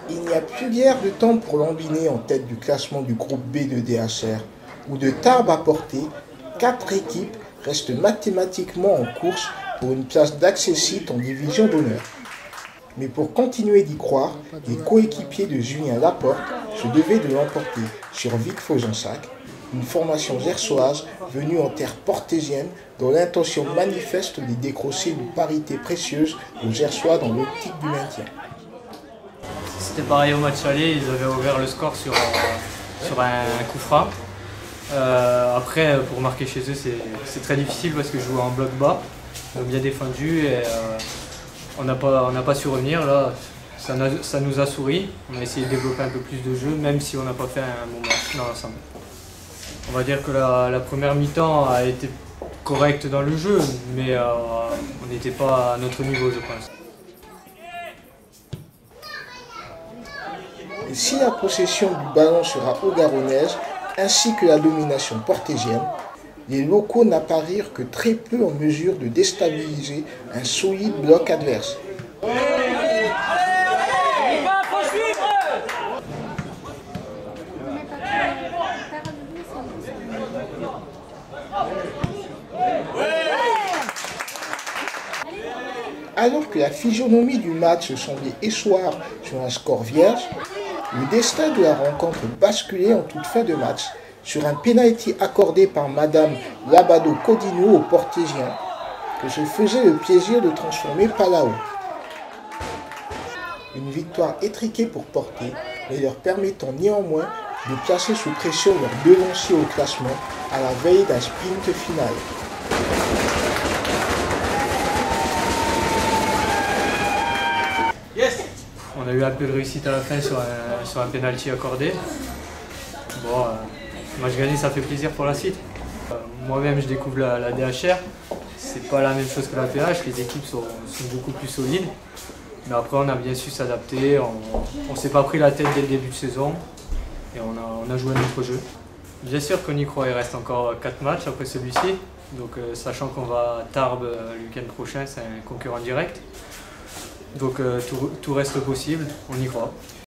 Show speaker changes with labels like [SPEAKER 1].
[SPEAKER 1] Il n'y a plus guère de temps pour Lambiné en tête du classement du groupe B de DHR, où de Tarbes à Porté, 4 équipes restent mathématiquement en course pour une place d'accessite en division d'honneur. Mais pour continuer d'y croire, les coéquipiers de Julien Laporte se devaient de l'emporter sur Vic-Fezensac, une formation gersoise venue en terre portésienne dans l'intention manifeste de décrocher une parité précieuse aux Gersois dans l'optique du maintien.
[SPEAKER 2] C'était pareil au match aller, ils avaient ouvert le score sur un coup franc. Après, pour marquer chez eux, c'est très difficile parce que je jouais en bloc bas, donc bien défendu et on n'a pas su revenir. Là, ça nous a souri. On a essayé de développer un peu plus de jeu, même si on n'a pas fait un bon match dans l'ensemble. On va dire que la première mi-temps a été correcte dans le jeu, mais on n'était pas à notre niveau, je pense.
[SPEAKER 1] Et si la possession du ballon sera haut-garonnaise, ainsi que la domination portésienne, les locaux n'apparirent que très peu en mesure de déstabiliser un solide bloc adverse. Alors que la physionomie du match semblait échoir sur un score vierge, le destin de la rencontre basculait en toute fin de match sur un pénalty accordé par Madame Labado-Codino aux Portésiens, que se faisait le plaisir de transformer Palao. Une victoire étriquée pour Porté, mais leur permettant néanmoins de placer sous pression leurs devanciers au classement à la veille d'un sprint final.
[SPEAKER 2] On a eu un peu de réussite à la fin sur un penalty accordé. Bon, match gagné, ça fait plaisir pour la suite. Moi-même, je découvre la DHR. C'est pas la même chose que la PH, les équipes sont beaucoup plus solides. Mais après, on a bien su s'adapter. On s'est pas pris la tête dès le début de saison et on a joué notre jeu. Bien sûr qu'on y croit, il reste encore 4 matchs après celui-ci. Donc, sachant qu'on va à Tarbes le week-end prochain, c'est un concurrent direct. Donc tout reste possible, on y croit.